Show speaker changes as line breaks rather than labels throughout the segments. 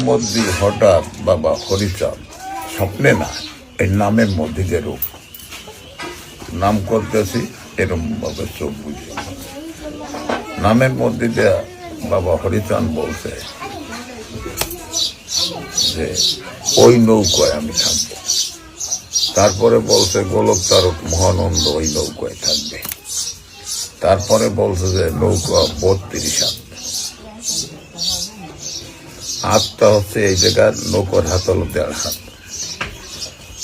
মধ্যে হঠাৎ বাবা হরিচাঁদ স্বপ্নে না, এই নামের মধ্যে যে রূপ নাম করতেছি এরকম ভাবে চোখ বুঝে নামের মধ্যে যে বাবা হরিচাঁদ বলছে যে ওই নৌকায় আমি থাকবো। তারপরে বলছে গোলক তারক মহানন্দ ওই নৌকায় থাকবে। তারপরে বলছে যে নৌকা 32 হাত, হাতটা হচ্ছে এই জায়গার নৌকার হাত হলো 1.5 হাত।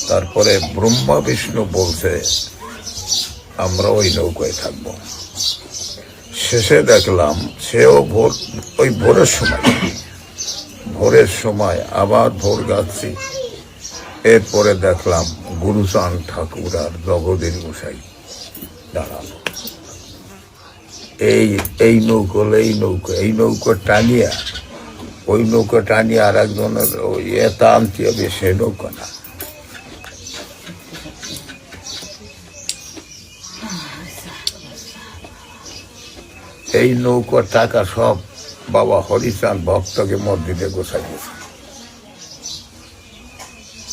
তারপরে ব্রহ্মা বিষ্ণু বলছে আমরা ওই নৌকায় থাকব। শেষে দেখলাম সেও ওই ভোরের সময় আবার ভোর গাচ্ছি। এরপরে দেখলাম গুরুচাঁদ ঠাকুর আর জগদীর গোসাই দাঁড়ালো। এই নৌকা টানিয়া ওই নৌকা টানিয়ে আর একজনের ওই এটা আনতে হবে, সে নৌকা না। এই নৌকার টাকা সব বাবা হরিচাঁদ ভক্তকে মসজিদে গোছাই দিয়েছে,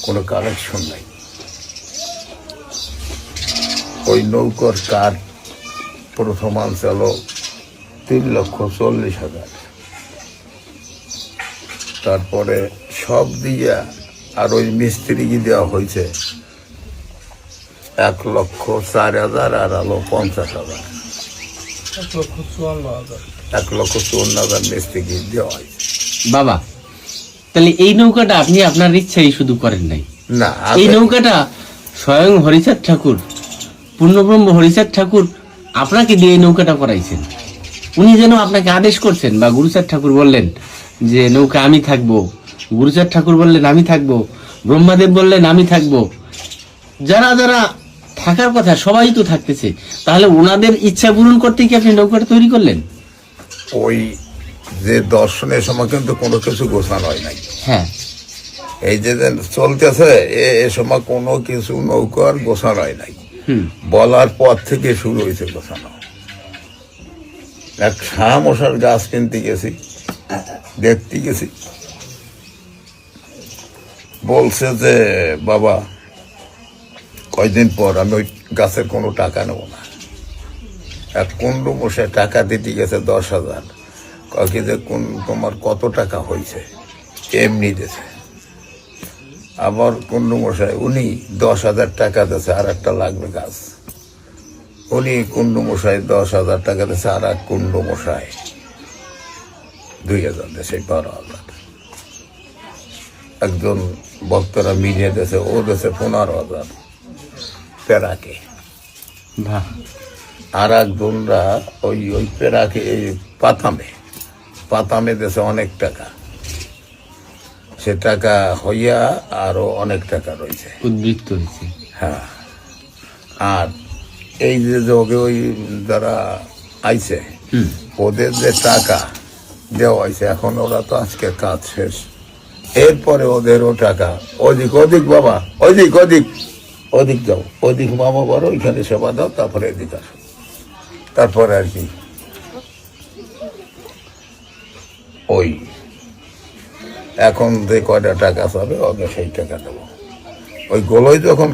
কোনো কালেকশন নাই। ওই নৌকার কার প্রথম আনছিল 3,40,000। তারপরে সব দিয়া আর ওই মিস্ত্রিকে দেওয়া হয়েছে 1,04,000 আর আলো 50,000, 1,54,000 মিস্ত্রিকে দেওয়া হয়েছে।
বাবা, তাহলে এই নৌকাটা আপনি আপনার ইচ্ছাই শুধু করেন নাই
না,
এই নৌকাটা স্বয়ং হরিচাঁদ ঠাকুর, পূর্ণব্রহ্ম হরিচাঁদ ঠাকুর আপনাকে দিয়ে এই নৌকাটা করাইছেন। উনি যেন আপনাকে আদেশ করছেন, বা গুরুচাঁদ ঠাকুর বললেন যে নৌকা আমি থাকবো, গুরুচাঁদ ঠাকুর বললেন আমি থাকবো, ব্রহ্মাদেব বললেন আমি থাকবো। যারা যারা থাকার কথা সবাই তো থাকতেছে, তাহলে ওনাদের ইচ্ছা পূরণ করতে কি আপনি নৌকাটা তৈরি করলেন?
ওই যে দর্শনের সময় কিন্তু কোনো কিছু গোছানো হয় নাই।
হ্যাঁ,
এই যে চলতেছে এ সময় কোনো কিছু নৌকার গোছানো হয় নাই। বলার পর থেকে শুরু হয়েছে গোছানো। এক শামশার গাছ কিনতে গেছি, দেখতে গেছি, বলছে যে বাবা কয়দিন পর আমি ওই গাছের কোনো টাকা নেব না। এক কুণ্ডু মশাই টাকা দিতে গেছে 10,000। কয়েক যে তোমার কত টাকা হয়েছে, এমনি দিয়েছে। আবার কুণ্ডু মশাই উনি 10,000 টাকা দিয়েছে, আর একটা লাগবে গাছ। উনি কুণ্ডু মশাই 10,000 টাকা দিয়েছে, আর এক কুণ্ডু মশাই 2,000 দিয়েছে, 12,000। একজন ভক্তরা মিলিয়ে দিয়েছে, ও দিয়েছে 15,000 পেরাকে। আর একজনরা ওই পেরাকে এই পাতামে দিয়েছে অনেক টাকা। সে টাকা হইয়া আরো অনেক টাকা রয়েছে,
উদ্বৃত্ত হয়েছে।
হ্যাঁ, আর এই যে যোগে ওই যারা আইছে ওদের যে টাকা দেওয়া হয়েছে, এখন ওরা তো আজকে কাজ শেষ, এরপরে ওদেরও টাকা ওদিক বাবা, ওদিক যাও, ওদিক মামা বড়, ওইখানে সেবা দাও, তারপরে এদিক আসো। তারপরে আর কি ওই এখন যে কয়টা টাকা পাবে ওকে সেই টাকা দেবো। ওই গোলই যখন